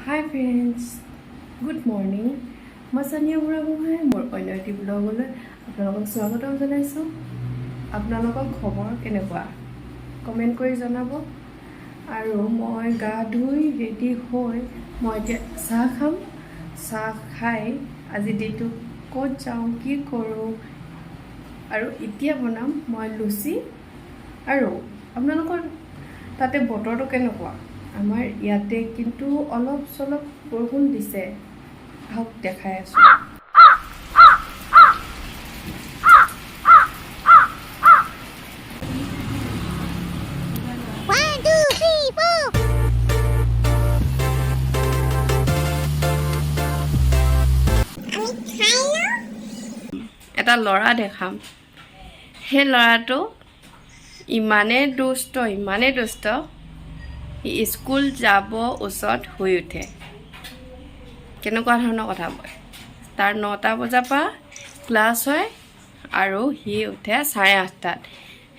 Hi friends, good morning. মই সানিয়া বুঢ়াগোহাঁই মোৰ অন্য এটি ব্লগলৈ আপোনালোকক স্বাগতম জনাইছোঁ। আপোনালোকৰ খবৰ কেনেকুৱা কমেণ্ট কৰি জনাব। আৰু মই গা ধুই ৰেডি হৈ মই এতিয়া চাহ খাম। চাহ খাই আজি দিনটো ক'ত যাওঁ কি কৰোঁ আৰু এতিয়া বনাম মই লুচি। আৰু আপোনালোকৰ তাতে বতৰটো কেনেকুৱা? আমাৰ ইয়াতে কিন্তু অলপ চলপ বৰষুণ দিছে। আহক দেখাই আছোঁ। এটা ল'ৰা দেখাম। সেই ল'ৰাটো ইমানেই দুষ্ট সি স্কুল যাব ওচৰত শুই উঠে। কেনেকুৱা ধৰণৰ কথা কয়। তাৰ 9টা বজাৰ পৰা ক্লাছ হয় আৰু সি উঠে 8:30টাত।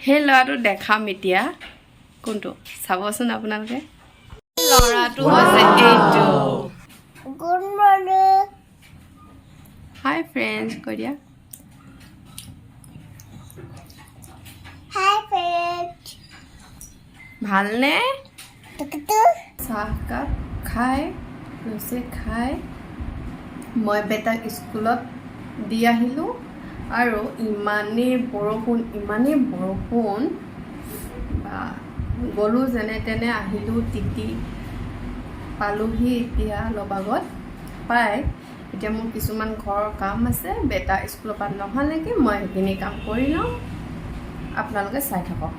সেই ল'ৰাটো দেখাম এতিয়া। কোনটো চাবচোন আপোনালোকে। ল'ৰাটো হৈছে এইটো। Good morning. হাই ফ্ৰেণ্ডছ কৈ দিয়া। হাই ফ্ৰেণ্ডছ। ভালনে? চাহকাপ খাই লুচি খাই মই বেটাক স্কুলত দি আহিলোঁ। আৰু ইমানেই বৰষুণ বা গ'লোঁ যেনে তেনে আহিলোঁ তিতি পালোঁহি। এতিয়া অলপ আগত পাই এতিয়া মোৰ কিছুমান ঘৰৰ কাম আছে। বেটা স্কুলৰ পৰা নহালৈকে মই সেইখিনি কাম কৰি লওঁ। আপোনালোকে চাই থাকক।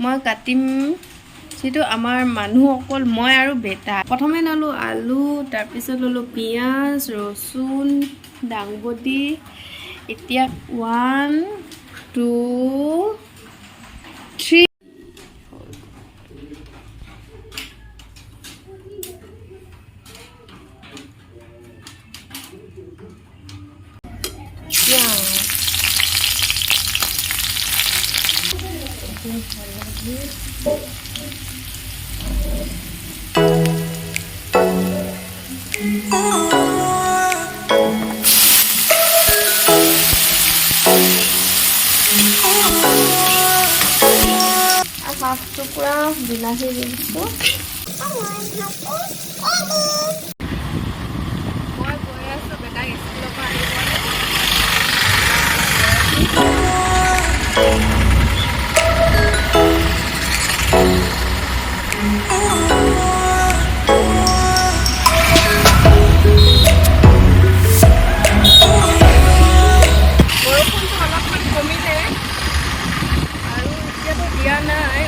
মই কাটিম যিটো আমাৰ মানুহ অকল মই আৰু বেটা। প্ৰথমে ল'লোঁ আলু, তাৰপিছত ল'লোঁ পিঁয়াজ, ৰচুন, দাংবডি। এতিয়া 1 2 3 হাফ টুকুৰা বিলাহী দি দিছোঁ। মই গৈ আছোঁ বেটাক স্কুলৰ পৰা আনিবলৈ। বৰষুণটো অলপমান কমিলে আৰু এতিয়াতো দিয়া নাই।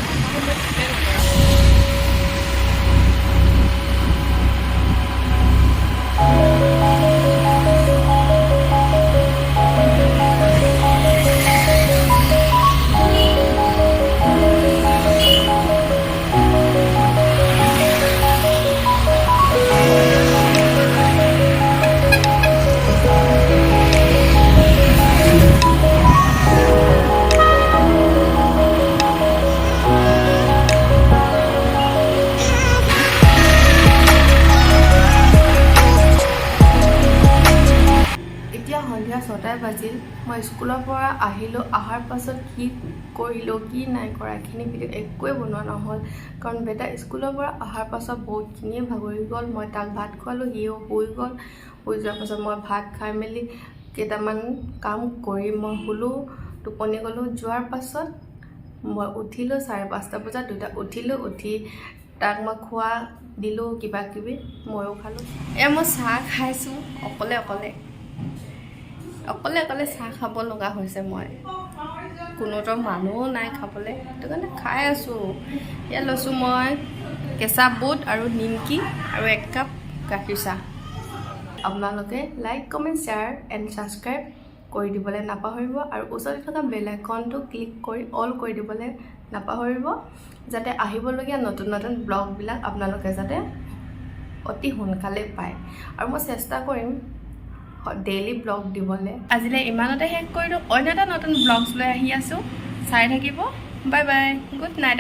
2টা বাজিল মই স্কুলৰ পৰা আহিলোঁ অহাৰ পাছত কি কৰিলোঁ কি নাই কৰা এইখিনি ভিডিঅ' একোৱে বনোৱা নহ'ল কাৰণ বেটা স্কুলৰ পৰা অহাৰ পাছত বহুতখিনিয়ে ভাগৰি গ'ল মই তাক ভাত খোৱালোঁ সিও শুই গ'ল শুই যোৱাৰ পাছত মই ভাত খাই মেলি কেইটামান কাম কৰি মই শুলোঁ টোপনি গ'লোঁ যোৱাৰ পাছত মই উঠিলোঁ 5:30 বজাত উঠিলোঁ উঠি তাক মই খোৱা দিলোঁ কিবা কিবি ময়ো খালোঁ মই চাহ খাইছোঁ অকলে চাহ খাব লগা হৈছে মই কোনোতো মানুহো নাই খাবলৈ সেইটো কাৰণে খাই আছোঁ ইয়াত লৈছোঁ মই কেঁচা বুট আৰু নিমকি আৰু 1 কাপ গাখীৰ চাহ আপোনালোকে like comment share and subscribe কৰি দিবলৈ নাপাহৰিব আৰু ওচৰতে থকা বেল আইকনটো ক্লিক কৰি অল কৰি দিবলৈ নাপাহৰিব যাতে আহিবলগীয়া নতুন ব্লগবিলাক আপোনালোকে যাতে অতি সোনকালে পায় আৰু মই চেষ্টা কৰিম ডেইলি ব্লগ দিবলৈ আজিলৈ ইমানতে শেষ কৰিলোঁ অন্য এটা নতুন ব্লগছ লৈ আহি আছোঁ চাই থাকিব বাই বাই গুড নাইট